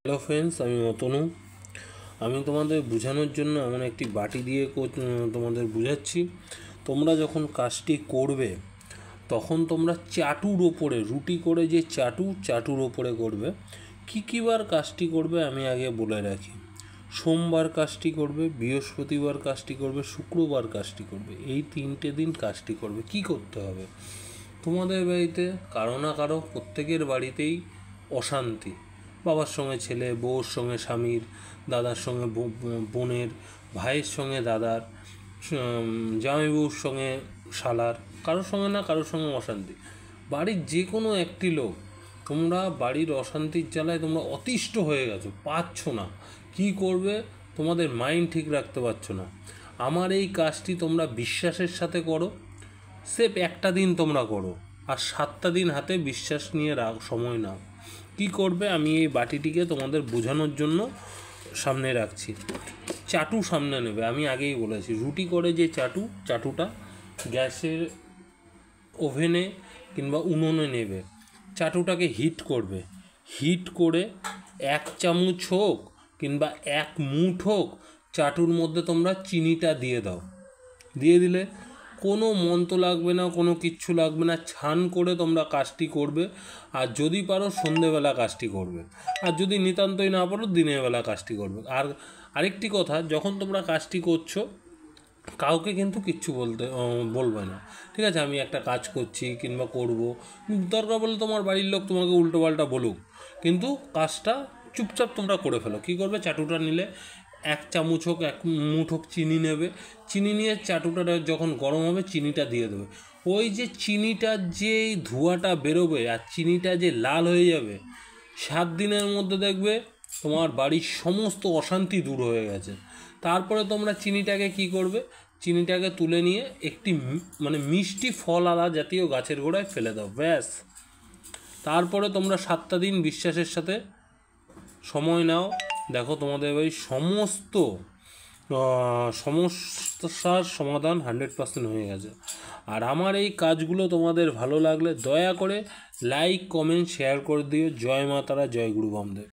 Hello friends, আমি অতনু। আমি তোমাদের বোঝানোর জন্য এমন একটি বাটি দিয়ে তোমাদের বোঝাচ্ছি। তোমরা যখন কাজটি করবে তখন তোমরা চাটুর ওপরে রুটি করে যে চাটুর ওপরে করবে। কী বার কাজটি করবে আমি আগে বলে রাখি। সোমবার কাজটি করবে, বৃহস্পতিবার কাজটি করবে, শুক্রবার কাজটি করবে। এই 3টে দিন কাজটি করবে। কি করতে হবে? তোমাদের বাড়িতে কারো না কারো প্রত্যেকের বাড়িতেই অশান্তি। বাবার সঙ্গে ছেলে, বউর সঙ্গে স্বামীর, দাদার সঙ্গে বোনের, ভাইয়ের সঙ্গে দাদার, জামাইবউর সঙ্গে শালার, কারোর সঙ্গে না কারোর সঙ্গে অশান্তি। বাড়ির যে কোনো একটি লোক, তোমরা বাড়ির অশান্তির জ্বালায় তোমরা অতিষ্ঠ হয়ে গেছো, পাচ্ছ না, কি করবে তোমাদের মাইন্ড ঠিক রাখতে পারছো না। আমার এই কাজটি তোমরা বিশ্বাসের সাথে করো। সেফ একটা দিন তোমরা করো, আর 7টা দিন হাতে বিশ্বাস নিয়ে সময় নাও। কি করবে আমি এই বাটিটিকে তোমাদের বোঝানোর জন্য সামনে রাখছি। চাটু সামনে নেবে, আমি আগেই বলেছি। রুটি করে যে চাটুটা গ্যাসের ওভেনে কিংবা উনুনে নেবে। চাটুটাকে হিট করবে। হিট করে 1 চামচ হোক কিংবা 1 মুঠ হোক, চাটুর মধ্যে তোমরা চিনিটা দিয়ে দাও। দিয়ে দিলে কোনো মন্ত্র লাগবে না, কোনো কিচ্ছু লাগবে না। ছান করে তোমরা কাজটি করবে। আর যদি পারো সন্ধেবেলা কাজটি করবে, আর যদি নিতান্তই না পারো দিনের বেলা কাজটি করবে। আর আরেকটি কথা, যখন তোমরা কাজটি করছো কাউকে কিন্তু কিচ্ছু বলবে না, ঠিক আছে? আমি একটা কাজ করছি কিংবা করব, দরকার বলে তোমার বাড়ির লোক তোমাকে উল্টোপাল্টা বলুক, কিন্তু কাজটা চুপচাপ তোমরা করে ফেলো। কী করবে? চাটুটা নিলে 1 চামচ হোক 1 মুঠ হোক চিনি নেবে। চিনি নিয়ে চাটুটা যখন গরম হবে চিনিটা দিয়ে দেবে। ওই যে চিনিটার যে ধোঁয়াটা বেরোবে আর চিনিটা যে লাল হয়ে যাবে, 7 দিনের মধ্যে দেখবে তোমার বাড়ির সমস্ত অশান্তি দূর হয়ে গেছে। তারপরে তোমরা চিনিটাকে কি করবে? চিনিটাকে তুলে নিয়ে একটি মিষ্টি ফল আলা জাতীয় গাছের গোড়ায় ফেলে দাও, ব্যাস। তারপরে তোমরা 7টা দিন বিশ্বাসের সাথে সময় নাও। দেখো তোমাদের বাড়ির সমস্ত সমস্যার সমাধান 100% হয়ে গেছে। আর আমার এই কাজগুলো তোমাদের ভালো লাগলে দয়া করে লাইক, কমেন্ট, শেয়ার করে দিও। জয় মা তারা, জয় গুরু বামদেব।